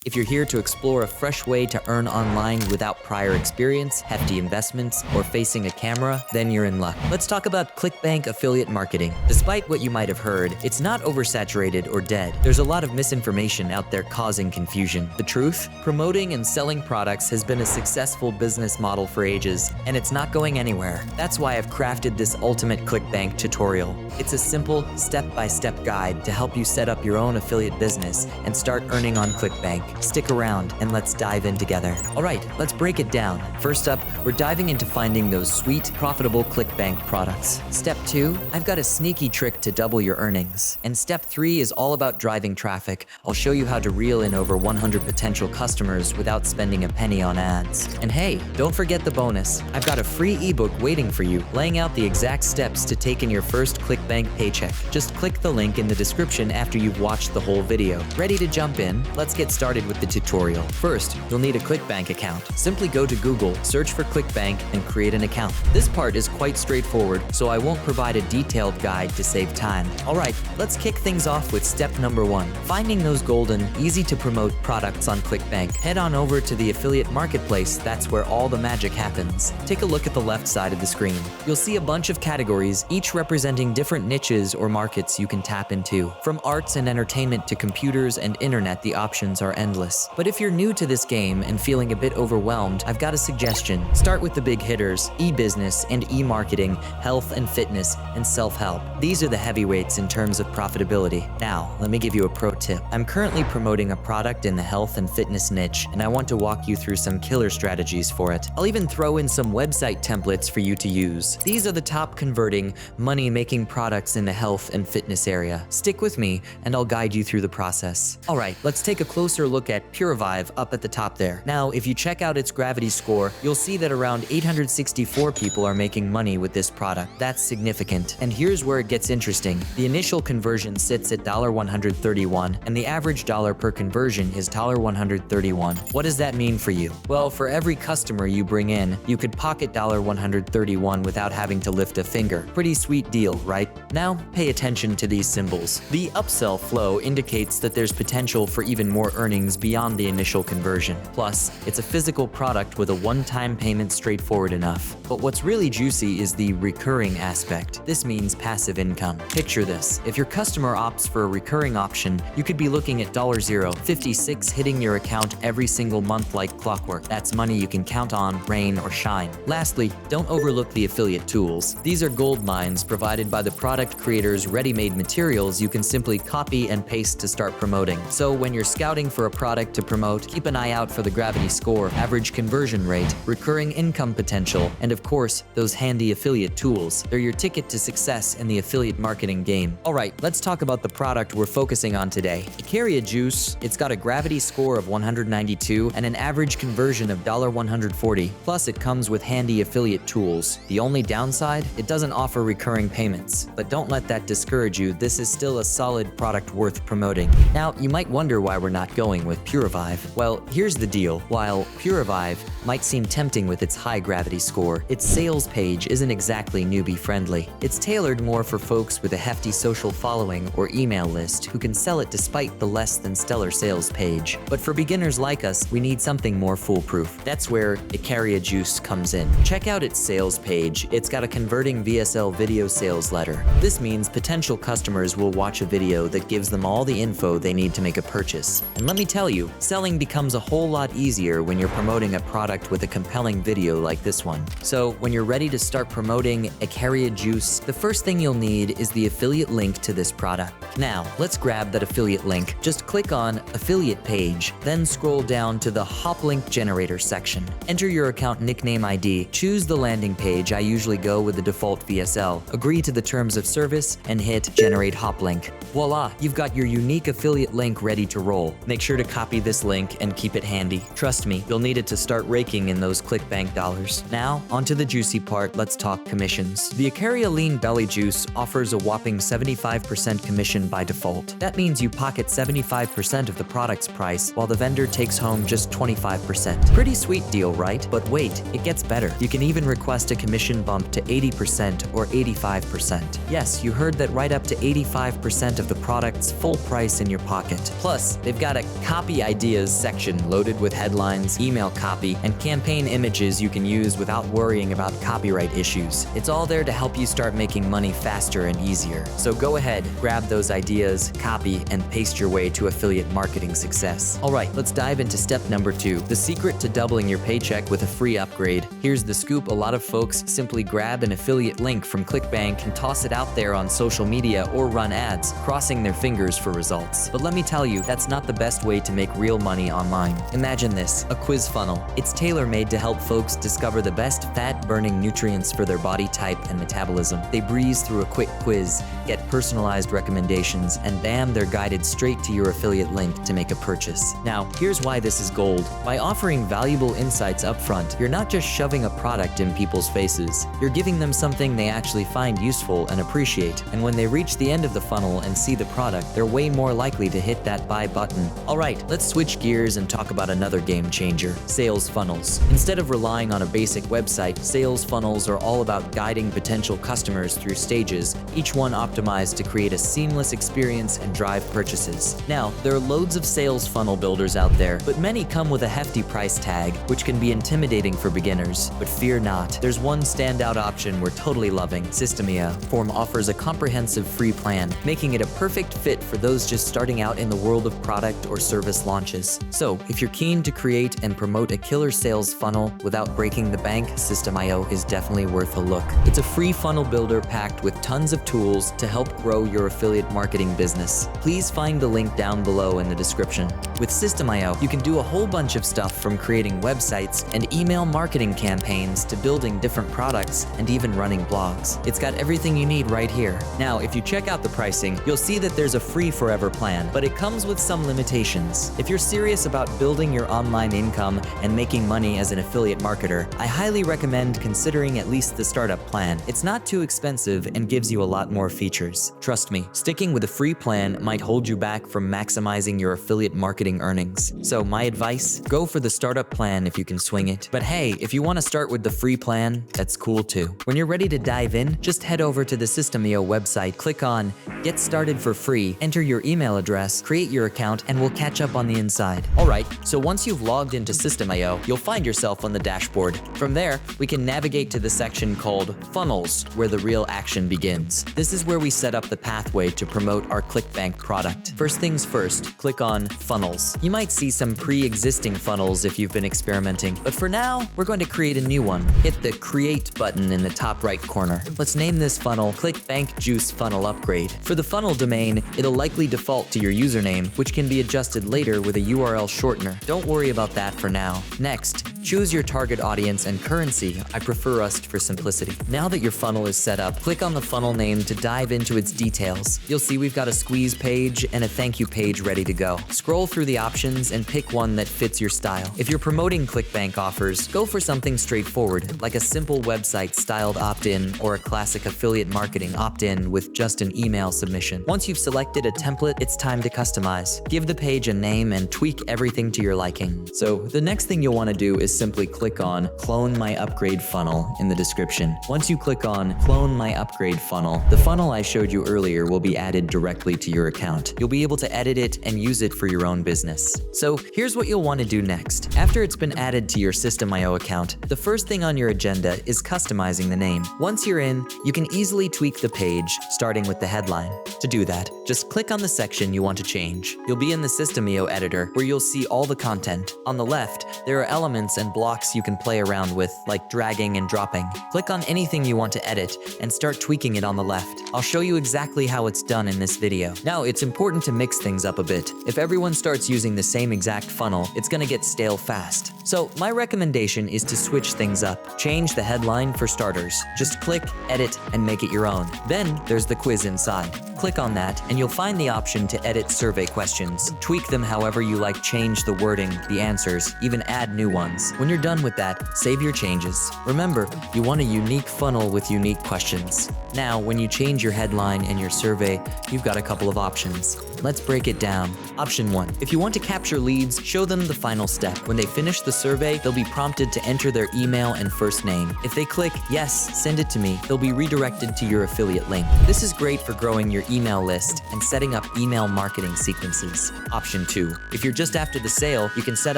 If you're here to explore a fresh way to earn online without prior experience, hefty investments, or facing a camera, then you're in luck. Let's talk about Clickbank affiliate marketing. Despite what you might have heard, it's not oversaturated or dead. There's a lot of misinformation out there causing confusion. The truth? Promoting and selling products has been a successful business model for ages, and it's not going anywhere. That's why I've crafted this ultimate Clickbank tutorial. It's a simple, step-by-step guide to help you set up your own affiliate business and start earning on Clickbank. Stick around and let's dive in together. All right, let's break it down. First up, we're diving into finding those sweet, profitable Clickbank products. Step 2, I've got a sneaky trick to double your earnings. And step 3 is all about driving traffic. I'll show you how to reel in over 100 potential customers without spending a penny on ads. And hey, don't forget the bonus. I've got a free ebook waiting for you, laying out the exact steps to take in your first Clickbank paycheck. Just click the link in the description after you've watched the whole video. Ready to jump in? Let's get started with the tutorial. First, you'll need a Clickbank account. Simply go to Google, search for Clickbank, and create an account. This part is quite straightforward, so I won't provide a detailed guide to save time. All right, let's kick things off with step number 1, finding those golden, easy-to-promote products on Clickbank. Head on over to the affiliate marketplace. That's where all the magic happens. Take a look at the left side of the screen. You'll see a bunch of categories, each representing different niches or markets you can tap into. From arts and entertainment to computers and internet, the options are endless. But if you're new to this game and feeling a bit overwhelmed, I've got a suggestion. Start with the big hitters: e-business and e-marketing, health and fitness, and self-help. These are the heavyweights in terms of profitability. Now, let me give you a pro tip. I'm currently promoting a product in the health and fitness niche, and I want to walk you through some killer strategies for it. I'll even throw in some website templates for you to use. These are the top converting, money-making products in the health and fitness area. Stick with me, and I'll guide you through the process. All right, let's take a closer look at Puravive up at the top there. Now, if you check out its gravity score, you'll see that around 864 people are making money with this product. That's significant. And here's where it gets interesting. The initial conversion sits at $131, and the average dollar per conversion is $131. What does that mean for you? Well, for every customer you bring in, you could pocket $131 without having to lift a finger. Pretty sweet deal, right? Now, pay attention to these symbols. The upsell flow indicates that there's potential for even more earnings beyond the initial conversion. Plus, it's a physical product with a one-time payment straightforward enough. But what's really juicy is the recurring aspect. This means passive income. Picture this. If your customer opts for a recurring option, you could be looking at $0.56 hitting your account every single month like clockwork. That's money you can count on, rain or shine. Lastly, don't overlook the affiliate tools. These are gold mines provided by the product creators' ready-made materials you can simply copy and paste to start promoting. So when you're scouting for a product to promote, keep an eye out for the gravity score, average conversion rate, recurring income potential, and of course, those handy affiliate tools. They're your ticket to success in the affiliate marketing game. All right, let's talk about the product we're focusing on today. Ikaria Juice. It's got a gravity score of 192 and an average conversion of $140. Plus, it comes with handy affiliate tools. The only downside, it doesn't offer recurring payments. But don't let that discourage you. This is still a solid product worth promoting. Now, you might wonder why we're not going with Puravive. Well, here's the deal. While Puravive might seem tempting with its high gravity score, its sales page isn't exactly newbie-friendly. It's tailored more for folks with a hefty social following or email list who can sell it despite the less than stellar sales page. But for beginners like us, we need something more foolproof. That's where Ikaria Juice comes in. Check out its sales page. It's got a converting VSL video sales letter. This means potential customers will watch a video that gives them all the info they need to make a purchase. And let me tell you, selling becomes a whole lot easier when you're promoting a product with a compelling video like this one. So when you're ready to start promoting Ikaria Juice, the first thing you'll need is the affiliate link to this product. Now, let's grab that affiliate link. Just click on Affiliate Page, then scroll down to the Hop Link Generator section. Enter your account nickname ID, choose the landing page. I usually go with the default VSL. Agree to the terms of service and hit Generate Hop Link. Voila, you've got your unique affiliate link ready to roll. Make sure to copy this link and keep it handy. Trust me, you'll need it to start raking in those Clickbank dollars. Now, onto the juicy part, let's talk commissions. The Ikaria Lean Belly Juice offers a whopping 75% commission by default. That means you pocket 75% of the product's price, while the vendor takes home just 25%. Pretty sweet deal, right? But wait, it gets better. You can even request a commission bump to 80% or 85%. Yes, you heard that right, up to 85% of the product's full price in your pocket. Plus, they've got a copy ideas section loaded with headlines, email copy, and campaign images you can use without worrying about copyright issues. It's all there to help you start making money faster and easier. So go ahead, grab those ideas, copy, and paste your way to affiliate marketing success. All right, let's dive into step number 2, the secret to doubling your paycheck with a free upgrade. Here's the scoop: a lot of folks simply grab an affiliate link from Clickbank and toss it out there on social media or run ads, crossing their fingers for results. But let me tell you, that's not the best way to make real money online. Imagine this, a quiz funnel. It's tailor-made to help folks discover the best fat-burning nutrients for their body type and metabolism. They breeze through a quick quiz, get personalized recommendations, and bam, they're guided straight to your affiliate link to make a purchase. Now, here's why this is gold. By offering valuable insights upfront, you're not just shoving a product in people's faces. You're giving them something they actually find useful and appreciate. And when they reach the end of the funnel and see the product, they're way more likely to hit that buy button. All right, let's switch gears and talk about another game changer: sales funnels. Instead of relying on a basic website, sales funnels are all about guiding potential customers through stages, each one optimized to create a seamless experience and drive purchases. Now, there are loads of sales funnel builders out there, but many come with a hefty price tag, which can be intimidating for beginners. But fear not, there's one standout option we're totally loving: System.io. Form offers a comprehensive free plan, making it a perfect fit for those just starting out in the world of product or service launches. So, if you're keen to create and promote a killer sales funnel without breaking the bank, System.io is definitely worth a look. It's a free funnel builder packed with tons of tools to help grow your affiliate marketing business. Please find the link down below in the description. With System.io, you can do a whole bunch of stuff, from creating websites and email marketing campaigns to building different products and even running blogs. It's got everything you need right here. Now, if you check out the pricing, you'll see that there's a free forever plan, but it comes with some limitations. If you're serious about building your online income and making money as an affiliate marketer, I highly recommend considering at least the startup plan. It's not too expensive and gives you a lot more features. Trust me, sticking with a free plan might hold you back from maximizing your affiliate marketing earnings. So my advice, go for the startup plan if you can swing it. But hey, if you want to start with the free plan, that's cool too. When you're ready to dive in, just head over to the System.io website, click on Get Started for Free, enter your email address, create your account, and we'll catch up on the inside. Alright, so once you've logged into System.io, you'll find yourself on the dashboard. From there, we can navigate to the section called Funnels, where the real action begins. This is where we set up the pathway to promote our Clickbank product. First things first, click on Funnels. You might see some pre-existing funnels if you've been experimenting, but for now, we're going to create a new one. Hit the Create button in the top right corner. Let's name this funnel Clickbank Juice Funnel Upgrade. For the funnel domain, it'll likely default to your username, which can be adjusted later with a URL shortener. Don't worry about that for now. Next, choose your target audience and currency. I prefer Rust for simplicity. Now that your funnel is set up, click on the funnel name to dive into its details. You'll see we've got a squeeze page and a thank you page ready to go. Scroll through the options and pick one that fits your style. If you're promoting Clickbank offers, go for something straightforward, like a simple website styled opt-in or a classic affiliate marketing opt-in with just an email submission. Once you've selected a template, it's time to customize. Give the page a name and tweak everything to your liking. So the next thing you'll want to do is simply click on Clone My Upgrade Funnel in the description. Once you click on Clone My Upgrade Funnel, the funnel I showed you earlier will be added directly to your account. You'll be able to edit it and use it for your own business. So here's what you'll want to do next. After it's been added to your System.io account, the first thing on your agenda is customizing the name. Once you're in, you can easily tweak the page, starting with the headline. To do that, just click on the section you want to change. You'll be in the System.io editor, where you'll see all the content. On the left, there are elements and blocks you can play around with, like dragging and dropping. Click on anything you want to edit and start tweaking it on the left. I'll show you exactly how it's done in this video. Now, it's important to mix things up a bit. If everyone starts using the same exact funnel, it's gonna get stale fast. So my recommendation is to switch things up. Change the headline for starters. Just click, edit, and make it your own. Then there's the quiz inside. Click on that, and you'll find the option to edit survey questions. Tweak them however you like, change the wording, the answers, even add new ones. emails. When you're done with that, save your changes. Remember, you want a unique funnel with unique questions. Now, when you change your headline and your survey, you've got a couple of options. Let's break it down. Option 1. If you want to capture leads, show them the final step. When they finish the survey, they'll be prompted to enter their email and first name. If they click, yes, send it to me, they'll be redirected to your affiliate link. This is great for growing your email list and setting up email marketing sequences. Option 2. If you're just after the sale, you can set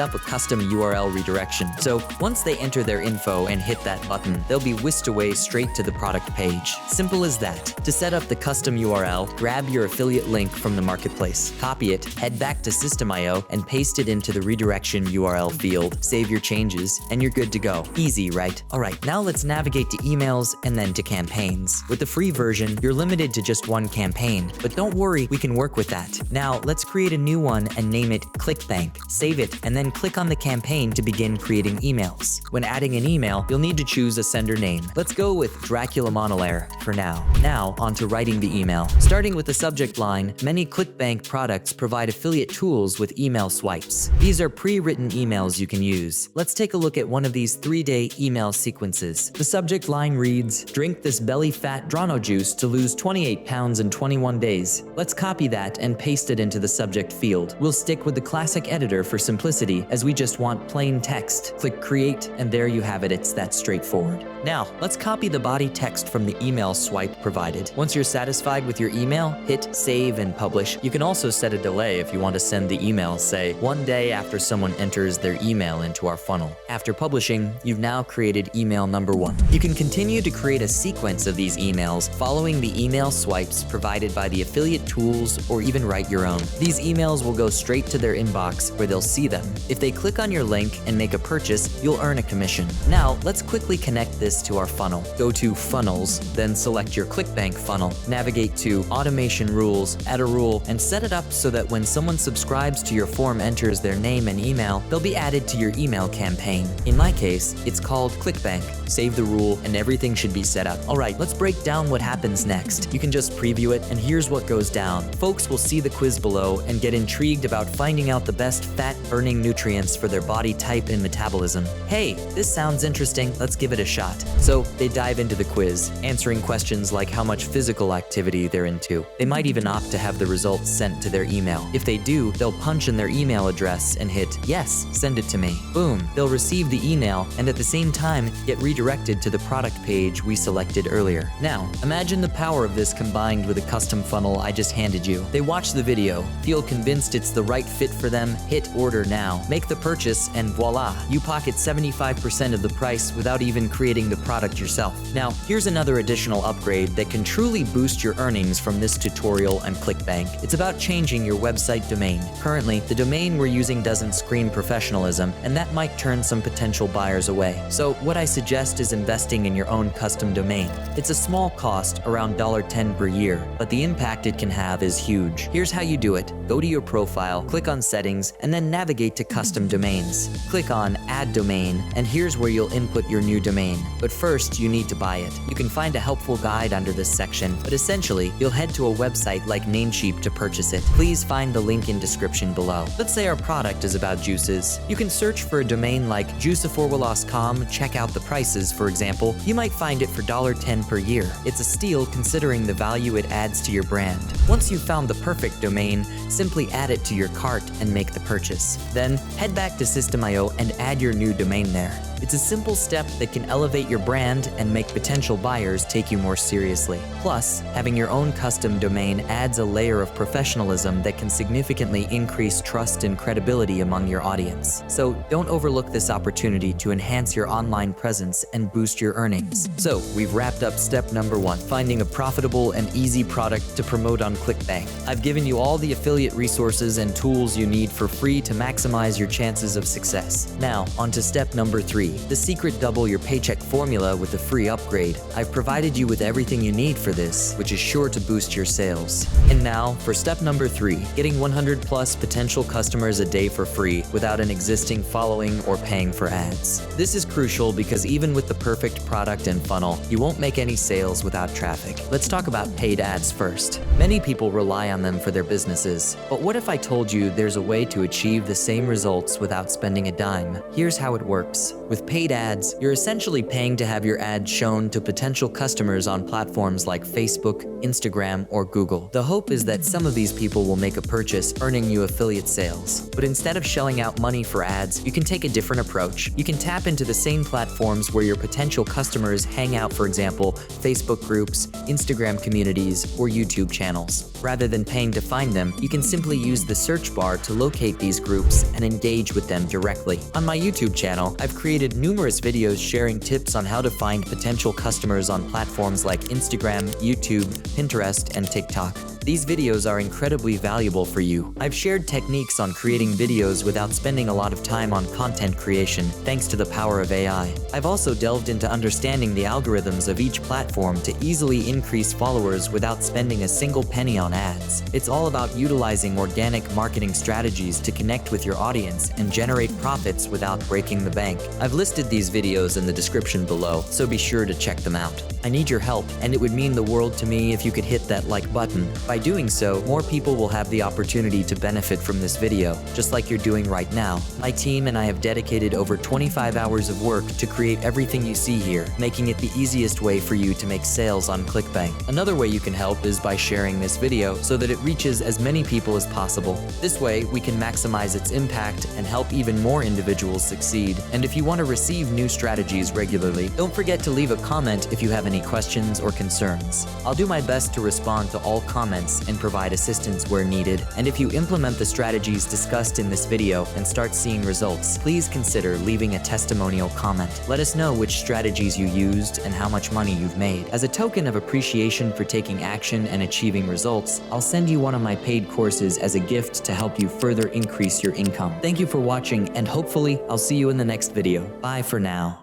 up a custom URL redirection. So once they enter their info and hit that button, they'll be whisked away straight to the product page. Simple as that. To set up the custom URL, grab your affiliate link from the marketplace, copy it, head back to System.io, and paste it into the redirection URL field. Save your changes, and you're good to go. Easy, right? Alright, now let's navigate to emails and then to campaigns. With the free version, you're limited to just one campaign, but don't worry, we can work with that. Now, let's create a new one and name it Clickbank. Save it, and then click on the campaign to begin creating emails. When adding an email, you'll need to choose a sender name. Let's go with Dracula Monolaire for now. Now, on to writing the email. Starting with the subject line, many Clickbank products provide affiliate tools with email swipes. These are pre-written emails you can use. Let's take a look at one of these 3-day email sequences. The subject line reads, "Drink this belly-fat Ikaria Juice to lose 28 pounds in 21 days." Let's copy that and paste it into the subject field. We'll stick with the classic editor for simplicity, as we just want plain text. Click Create, and there you have it. It's that straightforward. Now, let's copy the body text from the email swipe provided. Once you're satisfied with your email, hit Save and Publish. You can also set a delay if you want to send the email, say, 1 day after someone enters their email into our funnel. After publishing, you've now created email number 1. You can continue to create a sequence of these emails following the email swipes provided by the affiliate tools, or even write your own. These emails will go straight to their inbox where they'll see them. If they click on your link and make a purchase, you'll earn a commission. Now, let's quickly connect this to our funnel. Go to Funnels, then select your Clickbank funnel. Navigate to Automation Rules, add a rule, and set it up so that when someone subscribes to your form enters their name and email, they'll be added to your email campaign. In my case, it's called Clickbank. Save the rule, and everything should be set up. Alright, let's break down what happens next. You can just preview it, and here's what goes down. Folks will see the quiz below and get intrigued about finding out the best fat-burning nutrients for their body type and metabolism. Hey, this sounds interesting, let's give it a shot. So they dive into the quiz, answering questions like how much physical activity they're into. They might even opt to have the results sent to their email. If they do, they'll punch in their email address and hit, "Yes, send it to me." Boom, they'll receive the email and at the same time get redirected to the product page we selected earlier. Now, imagine the power of this combined with a custom funnel I just handed you. They watch the video, feel convinced it's the right fit for them, hit order now, make the purchase, and voila, you pocket 75% of the price without even creating the product yourself. Now, here's another additional upgrade that can truly boost your earnings from this tutorial and Clickbank. It's about changing your website domain. Currently, the domain we're using doesn't scream professionalism, and that might turn some potential buyers away. So what I suggest is investing in your own custom domain. It's a small cost, around $10 per year, but the impact it can have is huge. Here's how you do it. Go to your profile, click on Settings, and then navigate to Custom Domains. Click on Add Domain, and here's where you'll input your new domain. But first, you need to buy it. You can find a helpful guide under this section, but essentially, you'll head to a website like Namecheap to purchase it. Please find the link in description below. Let's say our product is about juices. You can search for a domain like juiceforwelloss.com, check out the prices, for example. You might find it for $10 per year. It's a steal considering the value it adds to your brand. Once you've found the perfect domain, simply add it to your cart and make the purchase. Then, head back to System.io and add your new domain there. It's a simple step that can elevate your brand and make potential buyers take you more seriously. Plus, having your own custom domain adds a layer of professionalism that can significantly increase trust and credibility among your audience. So don't overlook this opportunity to enhance your online presence and boost your earnings. So we've wrapped up step number 1, finding a profitable and easy product to promote on Clickbank. I've given you all the affiliate resources and tools you need for free to maximize your chances of success. Now, on to step number 3. The secret double your paycheck formula with a free upgrade. I've provided you with everything you need for this, which is sure to boost your sales. And now, for step number 3, getting 100 plus potential customers a day for free without an existing following or paying for ads. This is crucial because even with the perfect product and funnel, you won't make any sales without traffic. Let's talk about paid ads first. Many people rely on them for their businesses, but what if I told you there's a way to achieve the same results without spending a dime? Here's how it works. With paid ads, you're essentially paying to have your ad shown to potential customers on platforms like Facebook, Instagram, or Google. The hope is that some of these people will make a purchase, earning you affiliate sales. But instead of shelling out money for ads, you can take a different approach. You can tap into the same platforms where your potential customers hang out, for example, Facebook groups, Instagram communities, or YouTube channels. Rather than paying to find them, you can simply use the search bar to locate these groups and engage with them directly. On my YouTube channel, I've created numerous videos sharing tips on how to find potential customers on platforms like Instagram, YouTube, Pinterest, and TikTok. These videos are incredibly valuable for you. I've shared techniques on creating videos without spending a lot of time on content creation, thanks to the power of AI. I've also delved into understanding the algorithms of each platform to easily increase followers without spending a single penny on ads. It's all about utilizing organic marketing strategies to connect with your audience and generate profits without breaking the bank. I've listed these videos in the description below, so be sure to check them out. I need your help, and it would mean the world to me if you could hit that like button. By doing so, more people will have the opportunity to benefit from this video, just like you're doing right now. My team and I have dedicated over 25 hours of work to create everything you see here, making it the easiest way for you to make sales on Clickbank. Another way you can help is by sharing this video so that it reaches as many people as possible. This way, we can maximize its impact and help even more individuals succeed. And if you want to receive new strategies regularly, don't forget to leave a comment if you have any questions or concerns. I'll do my best to respond to all comments and provide assistance where needed. And if you implement the strategies discussed in this video and start seeing results, please consider leaving a testimonial comment. Let us know which strategies you used and how much money you've made. As a token of appreciation for taking action and achieving results, I'll send you one of my paid courses as a gift to help you further increase your income. Thank you for watching, and hopefully I'll see you in the next video. Bye for now.